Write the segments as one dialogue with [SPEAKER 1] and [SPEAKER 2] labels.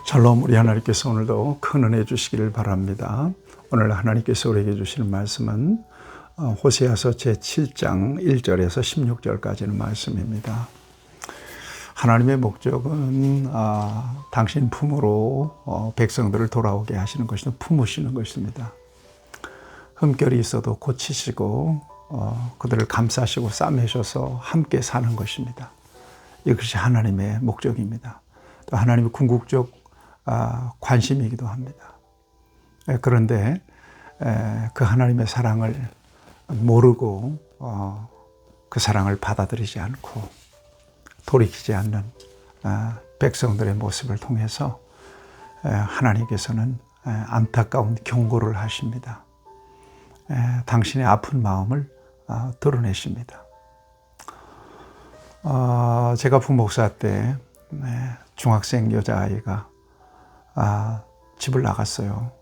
[SPEAKER 1] 샬롬, 우리 하나님께서 오늘도 큰 은혜 주시기를 바랍니다. 오늘 하나님께서 우리에게 주시는 말씀은 호세아서 제7장 1절에서 16절까지는 말씀입니다. 하나님의 목적은 당신 품으로 백성들을 돌아오게 하시는 것이며 품으시는 것입니다. 흠결이 있어도 고치시고 그들을 감싸시고 싸매셔서 함께 사는 것입니다. 이것이 하나님의 목적입니다. 또 하나님의 궁극적 관심이기도 합니다. 그런데 그 하나님의 사랑을 모르고 그 사랑을 받아들이지 않고 돌이키지 않는 백성들의 모습을 통해서 하나님께서는 안타까운 경고를 하십니다. 당신의 아픈 마음을 드러내십니다. 제가 부목사 때 중학생 여자아이가 집을 나갔어요.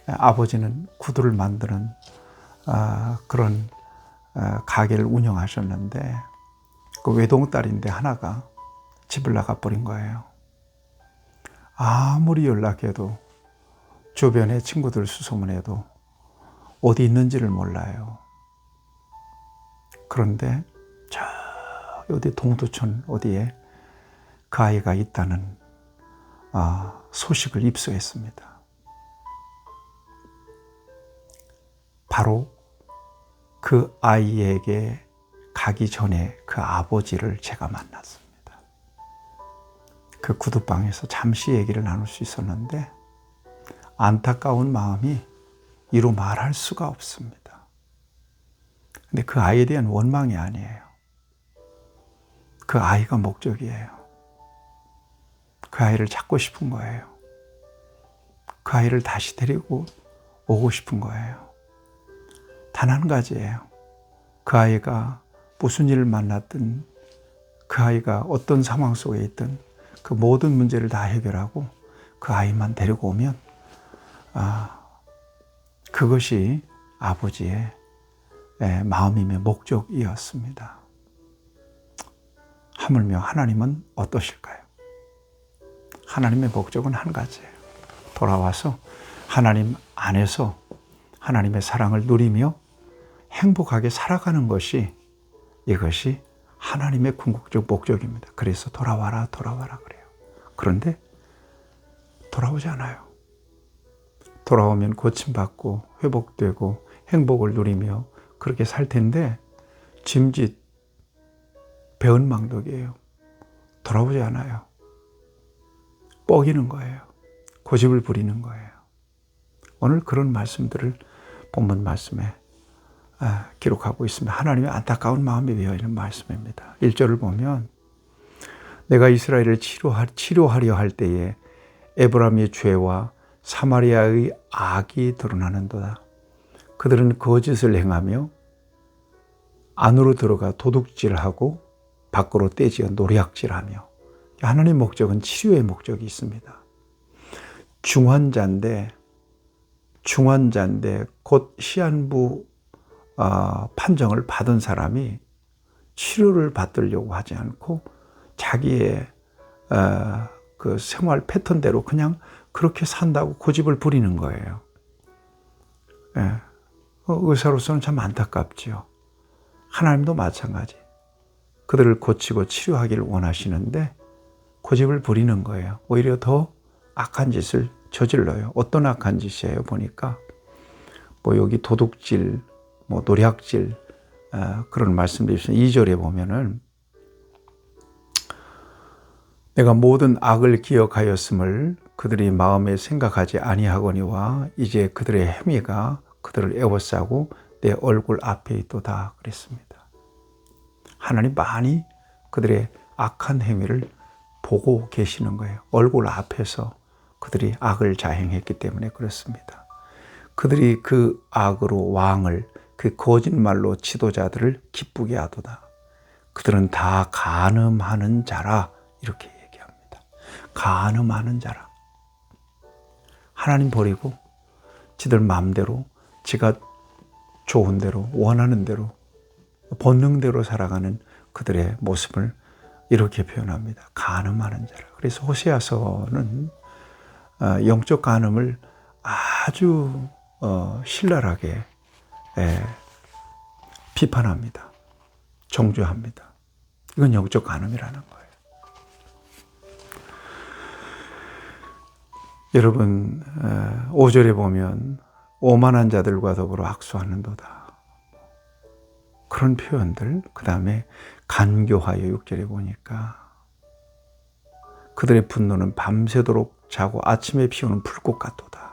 [SPEAKER 1] 아버지는 구두를 만드는 그런 가게를 운영하셨는데 그 외동딸인데 하나가 집을 나가버린 거예요. 아무리 연락해도 주변에 친구들 수소문해도 어디 있는지를 몰라요. 그런데 저 어디 동두천 어디에 그 아이가 있다는 소식을 입수했습니다. 바로 그 아이에게 가기 전에 그 아버지를 제가 만났습니다. 그 구두방에서 잠시 얘기를 나눌 수 있었는데 안타까운 마음이 이루 말할 수가 없습니다. 근데 그 아이에 대한 원망이 아니에요. 그 아이가 목적이에요. 그 아이를 찾고 싶은 거예요. 그 아이를 다시 데리고 오고 싶은 거예요. 단 한 가지예요. 그 아이가 무슨 일을 만났든 그 아이가 어떤 상황 속에 있든 그 모든 문제를 다 해결하고 그 아이만 데리고 오면 그것이 아버지의 마음이며 목적이었습니다. 하물며 하나님은 어떠실까요? 하나님의 목적은 한 가지예요. 돌아와서 하나님 안에서 하나님의 사랑을 누리며 행복하게 살아가는 것이 이것이 하나님의 궁극적 목적입니다. 그래서 돌아와라 그래요. 그런데 돌아오지 않아요. 돌아오면 고침받고 회복되고 행복을 누리며 그렇게 살 텐데 짐짓 배은망덕이에요. 돌아오지 않아요. 뻐기는 거예요. 고집을 부리는 거예요. 오늘 그런 말씀들을 본문 말씀에 기록하고 있습니다. 하나님의 안타까운 마음이 되어있는 말씀입니다. 1절을 보면 내가 이스라엘을 치료하려 할 때에 에브라임의 죄와 사마리아의 악이 드러나는도다. 그들은 거짓을 행하며 안으로 들어가 도둑질하고 밖으로 떼지어 노략질하며. 하나님의 목적은 치료의 목적이 있습니다. 중환자인데 곧 시한부 판정을 받은 사람이 치료를 받으려고 하지 않고 자기의 그 생활 패턴대로 그냥 그렇게 산다고 고집을 부리는 거예요. 의사로서는 참 안타깝지요. 하나님도 마찬가지. 그들을 고치고 치료하기를 원하시는데 고집을 부리는 거예요. 오히려 더 악한 짓을 저질러요. 어떤 악한 짓이에요? 보니까 여기 도둑질, 노략질 그런 말씀도 있어요. 2절에 보면은 내가 모든 악을 기억하였음을 그들이 마음에 생각하지 아니하거니와 이제 그들의 행위가 그들을 애워싸고 내 얼굴 앞에 있도다 그랬습니다. 하나님 많이 그들의 악한 행위를 보고 계시는 거예요. 얼굴 앞에서 그들이 악을 자행했기 때문에 그렇습니다. 그들이 그 악으로 왕을 그 거짓말로 지도자들을 기쁘게 하도다. 그들은 다 간음하는 자라 이렇게 얘기합니다. 간음하는 자라. 하나님 버리고 지들 마음대로 지가 좋은 대로 원하는 대로 본능대로 살아가는 그들의 모습을 이렇게 표현합니다. 간음하는 자라. 그래서 호세아서는 영적 간음을 아주 신랄하게 비판합니다. 정죄합니다. 이건 영적 간음이라는 거예요. 여러분 5절에 보면 오만한 자들과 더불어 악수하는도다. 그런 표현들. 그 다음에 간교하여 6절에 보니까 그들의 분노는 밤새도록 자고 아침에 피우는 불꽃 같도다.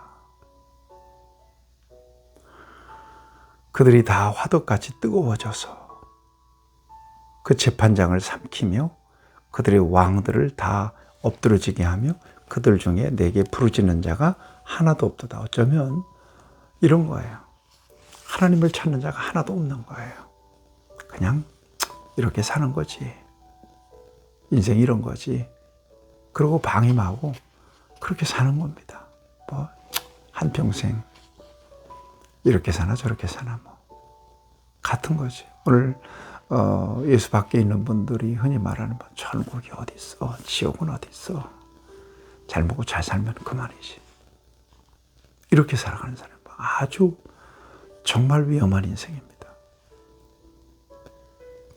[SPEAKER 1] 그들이 다 화덕같이 뜨거워져서 그 재판장을 삼키며 그들의 왕들을 다 엎드러지게 하며 그들 중에 내게 부르짖는 자가 하나도 없도다. 어쩌면 이런 거예요. 하나님을 찾는 자가 하나도 없는 거예요. 그냥 이렇게 사는 거지. 인생이 이런 거지. 그러고 방임하고 그렇게 사는 겁니다. 뭐 한평생 이렇게 사나 저렇게 사나 뭐 같은 거지. 오늘 예수 밖에 있는 분들이 흔히 말하는 뭐 천국이 어디 있어, 지옥은 어디 있어. 잘 먹고 잘 살면 그만이지. 이렇게 살아가는 사람 아주 정말 위험한 인생입니다.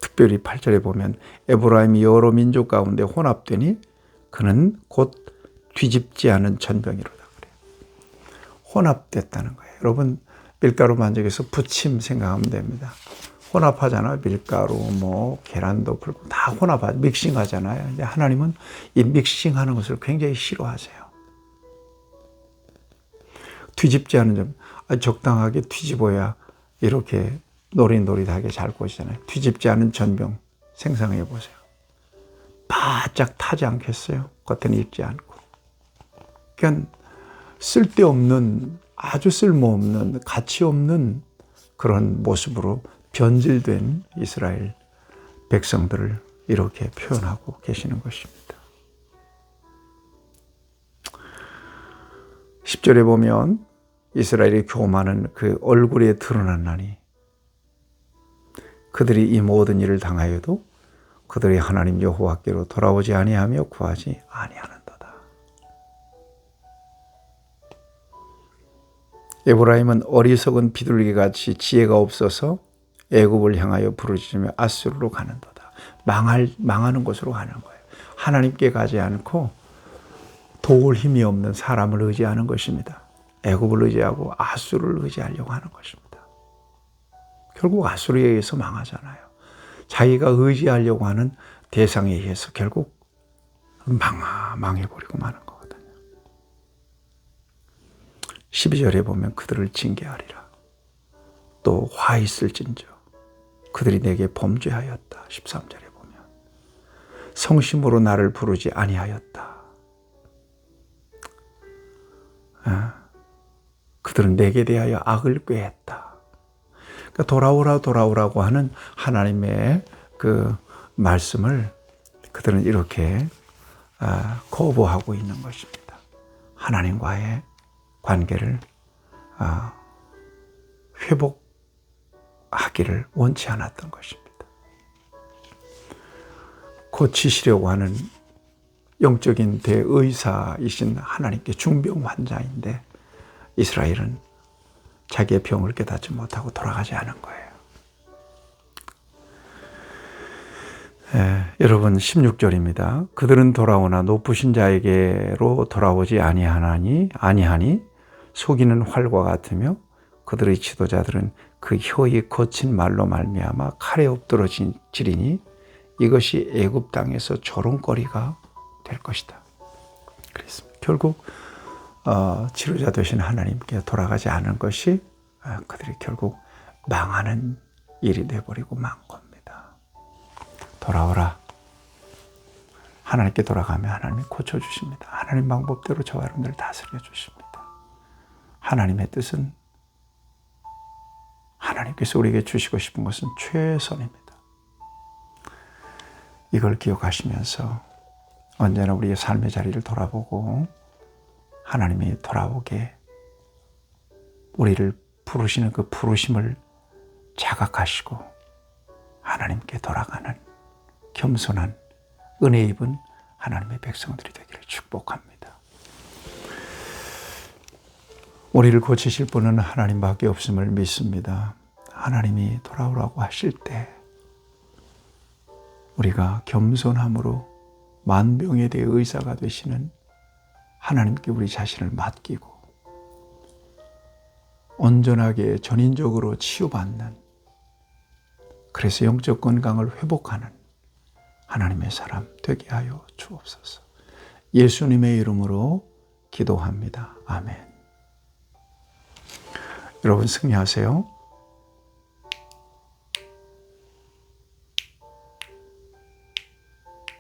[SPEAKER 1] 특별히 8절에 보면 에브라임이 여러 민족 가운데 혼합되니 그는 곧 뒤집지 않은 전병이로다 그래요. 혼합됐다는 거예요. 여러분 밀가루 만족에서 부침 생각하면 됩니다. 혼합하잖아요. 밀가루, 뭐 계란도 풀고 다 혼합하죠. 믹싱하잖아요. 근데 하나님은 이 믹싱하는 것을 굉장히 싫어하세요. 뒤집지 않은 점, 적당하게 뒤집어야 이렇게 노릇노릇하게 잘 구워지잖아요. 뒤집지 않은 전병 생각해 보세요. 바짝 타지 않겠어요? 겉에는 익지 않고. 그러니까 쓸데없는, 아주 쓸모없는, 가치 없는 그런 모습으로 변질된 이스라엘 백성들을 이렇게 표현하고 계시는 것입니다. 10절에 보면 이스라엘의 교만은 그 얼굴에 드러났나니 그들이 이 모든 일을 당하여도 그들이 하나님 여호와께로 돌아오지 아니하며 구하지 아니하는도다. 에브라임은 어리석은 비둘기같이 지혜가 없어서 애굽을 향하여 부르짖으며 아수르로 가는도다. 망하는 곳으로 가는 거예요. 하나님께 가지 않고 도울 힘이 없는 사람을 의지하는 것입니다. 애굽을 의지하고 아수르를 의지하려고 하는 것입니다. 결국 아수르에 의해서 망하잖아요. 자기가 의지하려고 하는 대상에 의해서 결국 망해버리고 마는 거거든요. 12절에 보면 그들을 징계하리라. 또 화 있을진저 그들이 내게 범죄하였다. 13절에 보면 성심으로 나를 부르지 아니하였다. 그들은 내게 대하여 악을 꾀했다. 그러니까 돌아오라고 하는 하나님의 그 말씀을 그들은 이렇게 거부하고 있는 것입니다. 하나님과의 관계를 회복하기를 원치 않았던 것입니다. 고치시려고 하는 영적인 대의사이신 하나님께 중병환자인데 이스라엘은 자기의 병을 깨닫지 못하고 돌아가지 않은 거예요. 여러분 16절입니다. 그들은 돌아오나 높으신 자에게로 돌아오지 아니하니 속이는 활과 같으며 그들의 지도자들은 그 혀의 거친 말로 말미암아 칼에 엎드러지리니 이것이 애굽 땅에서 조롱거리가 될 것이다. 그랬습니다. 결국 치료자 되신 하나님께 돌아가지 않은 것이 그들이 결국 망하는 일이 되어버리고 만 겁니다. 돌아오라. 하나님께 돌아가면 하나님이 고쳐주십니다. 하나님 방법대로 저와 여러분들을 다스려 주십니다. 하나님의 뜻은 하나님께서 우리에게 주시고 싶은 것은 최선입니다. 이걸 기억하시면서 언제나 우리의 삶의 자리를 돌아보고 하나님이 돌아오게 우리를 부르시는 그 부르심을 자각하시고 하나님께 돌아가는 겸손한 은혜 입은 하나님의 백성들이 되기를 축복합니다. 우리를 고치실 분은 하나님밖에 없음을 믿습니다. 하나님이 돌아오라고 하실 때 우리가 겸손함으로 만병에 대해 의사가 되시는 하나님께 우리 자신을 맡기고 온전하게 전인적으로 치유받는, 그래서 영적 건강을 회복하는 하나님의 사람 되게 하여 주옵소서. 예수님의 이름으로 기도합니다. 아멘. 여러분 승리하세요.